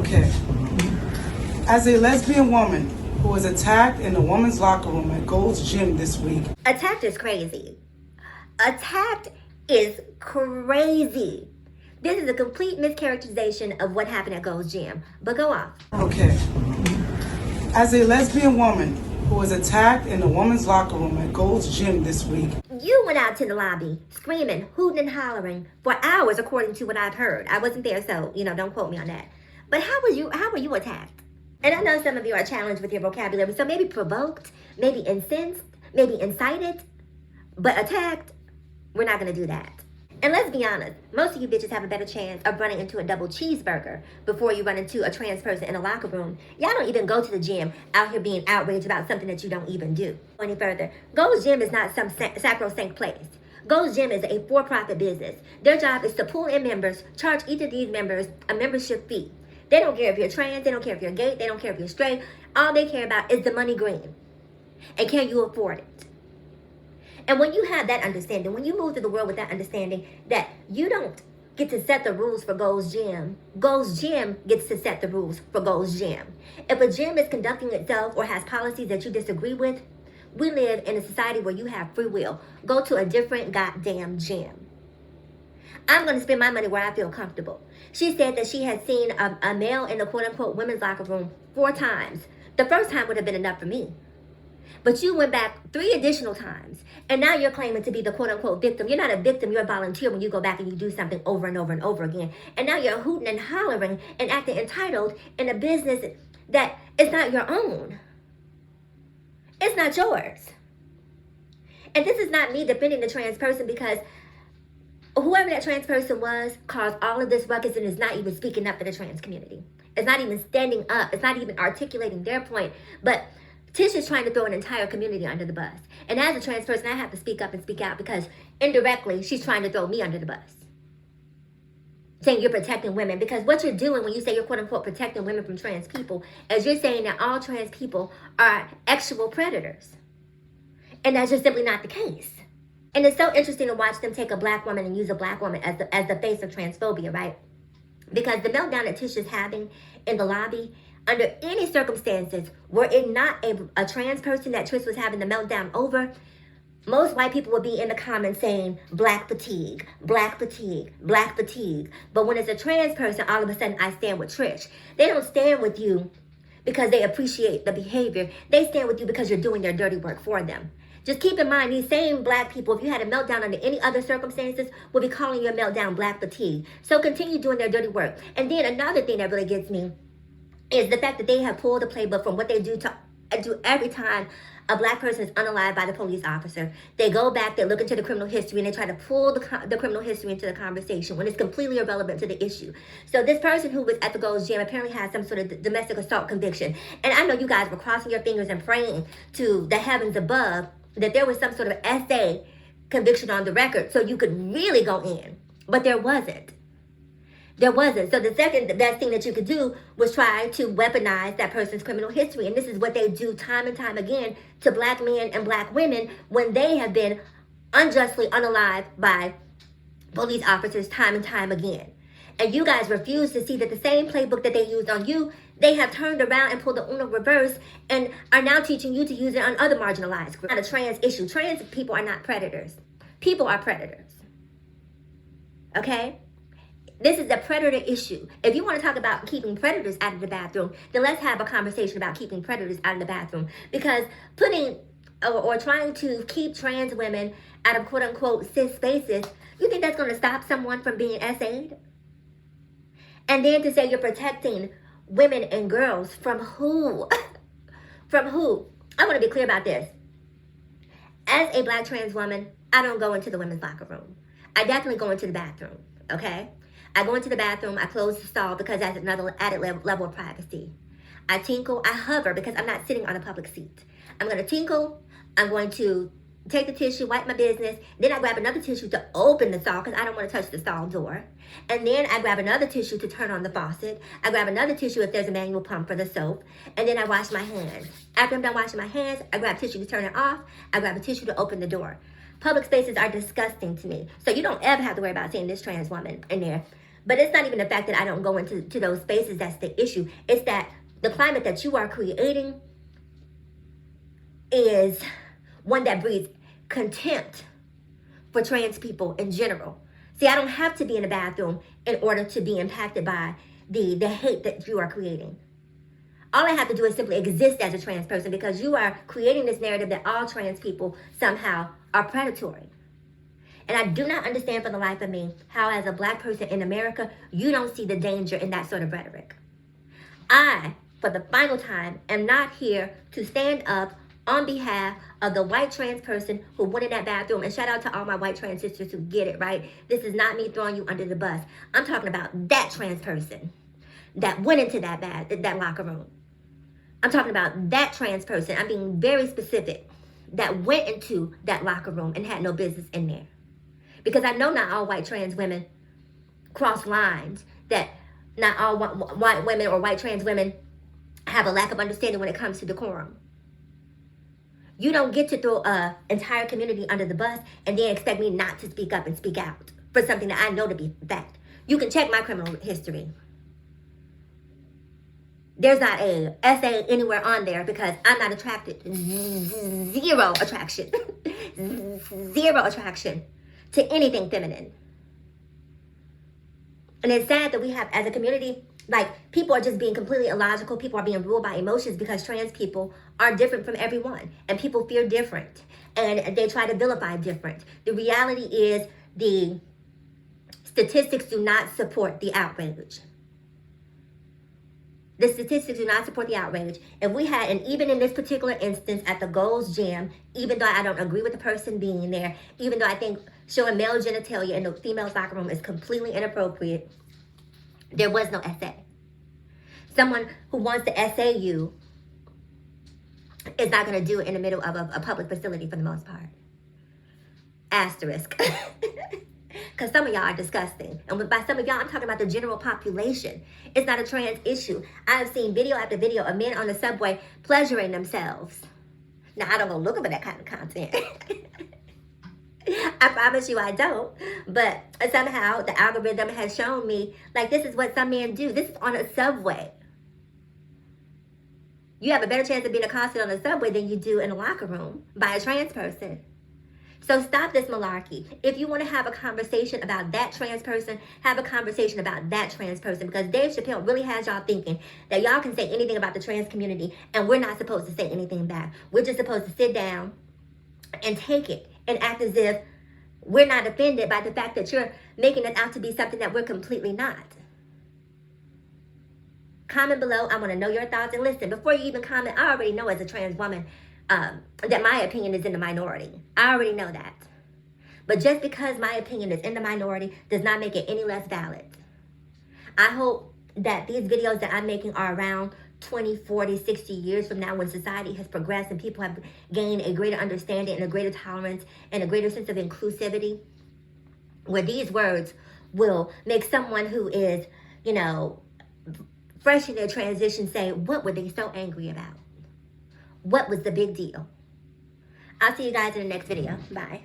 Okay. As a lesbian woman who was attacked in the women's locker room at Gold's Gym this week. Attacked is crazy. Attacked is crazy. This is a complete mischaracterization of what happened at Gold's Gym. But go off. Okay. As a lesbian woman who was attacked in the women's locker room at Gold's Gym this week. You went out to the lobby screaming, hooting and hollering for hours according to what I've heard. I wasn't there, so, don't quote me on that. But how were you attacked? And I know some of you are challenged with your vocabulary, so maybe provoked, maybe incensed, maybe incited, but attacked, we're not going to do that. And let's be honest, most of you bitches have a better chance of running into a double cheeseburger before you run into a trans person in a locker room. Y'all don't even go to the gym out here being outraged about something that you don't even do. Any further, Gold's Gym is not some sacrosanct place. Gold's Gym is a for-profit business. Their job is to pull in members, charge each of these members a membership fee. They don't care if you're trans, they don't care if you're gay, they don't care if you're straight. All they care about is the money green. And can you afford it? And when you have that understanding, when you move through the world with that understanding that you don't get to set the rules for Gold's Gym gets to set the rules for Gold's Gym. If a gym is conducting itself or has policies that you disagree with, we live in a society where you have free will. Go to a different goddamn gym. I'm going to spend my money where I feel comfortable. She said that she had seen a male in the quote-unquote women's locker room 4 times. The first time would have been enough for me. But you went back 3 additional times, and now you're claiming to be the quote-unquote victim. You're not a victim, you're a volunteer when you go back and you do something over and over and over again. And now you're hooting and hollering and acting entitled in a business that is not your own. It's not yours. And this is not me defending the trans person, because whoever that trans person was caused all of this ruckus and is not even speaking up for the trans community. It's not even standing up. It's not even articulating their point. But Tish is trying to throw an entire community under the bus. And as a trans person, I have to speak up and speak out, because indirectly, she's trying to throw me under the bus. Saying you're protecting women. Because what you're doing when you say you're quote-unquote protecting women from trans people is you're saying that all trans people are actual predators. And that's just simply not the case. And it's so interesting to watch them take a black woman and use a black woman as the face of transphobia, right? Because the meltdown that Tish is having in the lobby, under any circumstances, were it not a trans person that Tish was having the meltdown over, most white people would be in the comments saying, black fatigue, black fatigue, black fatigue. But when it's a trans person, all of a sudden I stand with Trish. They don't stand with you because they appreciate the behavior. They stand with you because you're doing their dirty work for them. Just keep in mind, these same black people, if you had a meltdown under any other circumstances, will be calling your meltdown black fatigue. So continue doing their dirty work. And then another thing that really gets me is the fact that they have pulled the playbook from what they do every time a black person is unalived by the police officer. They go back, they look into the criminal history, and they try to pull the criminal history into the conversation when it's completely irrelevant to the issue. So this person who was at the Gold's Gym apparently has some sort of domestic assault conviction. And I know you guys were crossing your fingers and praying to the heavens above that there was some sort of SA conviction on the record so you could really go in. But there wasn't. There wasn't. So the second best thing that you could do was try to weaponize that person's criminal history. And this is what they do time and time again to black men and black women when they have been unjustly unalived by police officers time and time again. And you guys refuse to see that the same playbook that they used on you, they have turned around and pulled the Uno reverse and are now teaching you to use it on other marginalized groups. Not a trans issue. Trans people are not predators. People are predators. Okay? This is a predator issue. If you want to talk about keeping predators out of the bathroom, then let's have a conversation about keeping predators out of the bathroom. Because putting or trying to keep trans women out of quote-unquote cis spaces, you think that's going to stop someone from being SA'd? And then to say you're protecting women and girls from who? From who? I want to be clear about this. As a black trans woman, I don't go into the women's locker room. I definitely go into the bathroom, okay? I go into the bathroom, I close the stall because that's another added level of privacy. I tinkle, I hover because I'm not sitting on a public seat. I'm going to tinkle, I'm going to take the tissue, wipe my business, then I grab another tissue to open the stall because I don't want to touch the stall door. And then I grab another tissue to turn on the faucet. I grab another tissue if there's a manual pump for the soap. And then I wash my hands. After I'm done washing my hands, I grab tissue to turn it off. I grab a tissue to open the door. Public spaces are disgusting to me. So you don't ever have to worry about seeing this trans woman in there. But it's not even the fact that I don't go into those spaces that's the issue. It's that the climate that you are creating is one that breeds contempt for trans people in general. See, I don't have to be in the bathroom in order to be impacted by the hate that you are creating. All I have to do is simply exist as a trans person, because you are creating this narrative that all trans people somehow are predatory. And I do not understand for the life of me how, as a black person in America, you don't see the danger in that sort of rhetoric. I, for the final time, am not here to stand up on behalf of the white trans person who went in that bathroom. And shout out to all my white trans sisters who get it, right? This is not me throwing you under the bus. I'm talking about that trans person that went into that locker room. I'm talking about that trans person. I'm being very specific, that went into that locker room and had no business in there. Because I know not all white trans women cross lines, that not all white women or white trans women have a lack of understanding when it comes to decorum. You don't get to throw an entire community under the bus and then expect me not to speak up and speak out for something that I know to be fact. You can check my criminal history. There's not a essay anywhere on there because I'm not attracted. Zero attraction. Zero attraction to anything feminine. And it's sad that we have, as a community, like, people are just being completely illogical. People are being ruled by emotions because trans people are different from everyone. And people fear different. And they try to vilify different. The reality is the statistics do not support the outrage. The statistics do not support the outrage. If we had, and even in this particular instance at the Gold's Gym, even though I don't agree with the person being there, even though I think showing male genitalia in the female's locker room is completely inappropriate, there was no essay. Someone who wants to essay you is not going to do it in the middle of a public facility for the most part. Asterisk. Because some of y'all are disgusting. And by some of y'all, I'm talking about the general population. It's not a trans issue. I have seen video after video of men on the subway pleasuring themselves. Now, I don't go looking for that kind of content. I promise you I don't. But somehow the algorithm has shown me, like, this is what some men do. This is on a subway. You have a better chance of being accosted on the subway than you do in a locker room by a trans person. So stop this malarkey. If you want to have a conversation about that trans person, have a conversation about that trans person. Because Dave Chappelle really has y'all thinking that y'all can say anything about the trans community and we're not supposed to say anything back. We're just supposed to sit down and take it and act as if we're not offended by the fact that you're making it out to be something that we're completely not. Comment below. I want to know your thoughts. And listen, before you even comment, I already know as a trans woman that my opinion is in the minority. I already know that. But just because my opinion is in the minority does not make it any less valid. I hope that these videos that I'm making are around 20, 40, 60 years from now, when society has progressed and people have gained a greater understanding and a greater tolerance and a greater sense of inclusivity, where these words will make someone who is, you know, fresh in their transition say, what were they so angry about? What was the big deal? I'll see you guys in the next video. Bye.